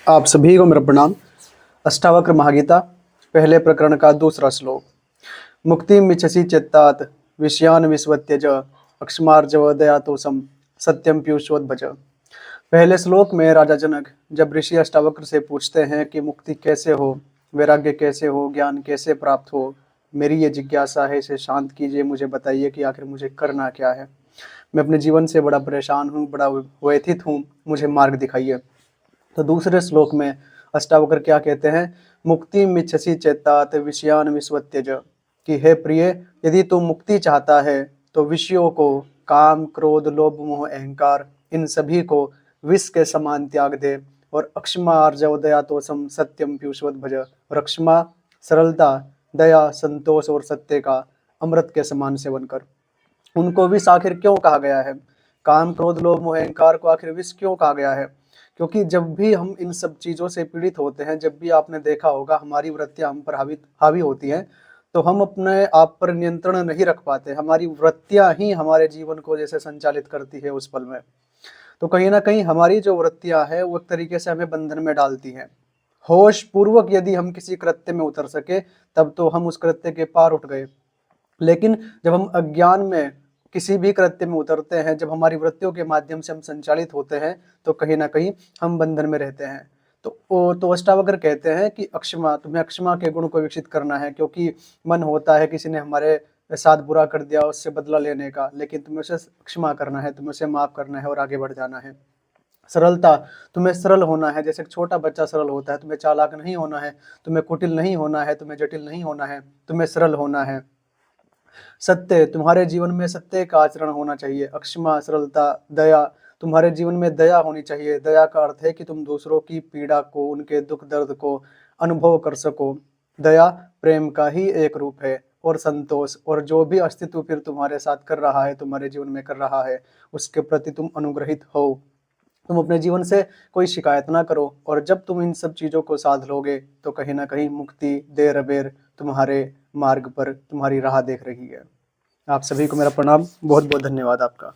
आप सभी को मेरा प्रणाम। अष्टावक्र महागीता पहले प्रकरण का दूसरा श्लोक। मुक्तिं मिच्छसि चेत्तात विषयान् विस्वत्यज अक्ष्मार्जव दयातोषम सत्यम पीयूषोद्भज। पहले श्लोक में राजा जनक जब ऋषि अष्टावक्र से पूछते हैं कि मुक्ति कैसे हो, वैराग्य कैसे हो, ज्ञान कैसे प्राप्त हो, मेरी ये जिज्ञासा है, इसे शांत कीजिए, मुझे बताइए कि आखिर मुझे करना क्या है। मैं अपने जीवन से बड़ा परेशान हूँ, बड़ा व्यथित हूँ, मुझे मार्ग दिखाइए। तो दूसरे श्लोक में अष्टावक्र क्या कहते हैं? मुक्ति मिच्छसि चेत्तात विषयान विस्वत्यज, कि हे प्रिय, यदि तू मुक्ति चाहता है तो विषयों को, काम क्रोध लोभ मोह अहंकार, इन सभी को विष के समान त्याग दे और अक्षमा आर्जव दया तोषम सत्यम पीयूषवत भज। और अक्षमा सरलता, दया, संतोष और सत्य का अमृत के समान सेवन कर। उनको विष आखिर क्यों कहा गया है? काम क्रोध लोभ मोह अहंकार को आखिर विष क्यों कहा गया है? क्योंकि जब भी हम इन सब चीज़ों से पीड़ित होते हैं, जब भी आपने देखा होगा हमारी वृत्तियां हम पर हावी होती हैं, तो हम अपने आप पर नियंत्रण नहीं रख पाते। हमारी वृत्तियां ही हमारे जीवन को जैसे संचालित करती है उस पल में। तो कहीं ना कहीं हमारी जो वृत्तियां हैं वो एक तरीके से हमें बंधन में डालती हैं। होश पूर्वक यदि हम किसी कृत्य में उतर सके तब तो हम उस कृत्य के पार उठ गए। लेकिन जब हम अज्ञान में किसी भी कृत्य में उतरते हैं, जब हमारी वृत्तियों के माध्यम से हम संचालित होते हैं, तो कहीं ना कहीं हम बंधन में रहते हैं। तो अष्टावक्र कहते हैं कि अक्षमा, तुम्हें अक्षमा के गुण को विकसित करना है, क्योंकि मन होता है किसी ने हमारे साथ बुरा कर दिया उससे बदला लेने का, लेकिन तुम्हें उसे क्षमा करना है, तुम्हें उसे माफ करना है और आगे बढ़ जाना है। सरलता, तुम्हें सरल होना है, जैसे एक छोटा बच्चा सरल होता है। तुम्हें चालाक नहीं होना है, तुम्हें कुटिल नहीं होना है, तुम्हें जटिल नहीं होना है, तुम्हें सरल होना है। सत्य, तुम्हारे जीवन में सत्य का आचरण होना चाहिए। अक्षमा, सरलता, दया, तुम्हारे जीवन में दया होनी चाहिए। दया का अर्थ है कि तुम दूसरों की पीड़ा को, उनके दुख दर्द को अनुभव कर सको। दया प्रेम का ही एक रूप है। और संतोष, और जो भी अस्तित्व फिर तुम्हारे साथ कर रहा है, तुम्हारे जीवन में कर रहा है, उसके प्रति तुम अनुग्रहित हो। तुम अपने जीवन से कोई शिकायत ना करो। और जब तुम इन सब चीज़ों को साध लोगे तो कहीं ना कहीं मुक्ति देर अबेर तुम्हारे मार्ग पर तुम्हारी राह देख रही है। आप सभी को मेरा प्रणाम। बहुत बहुत धन्यवाद आपका।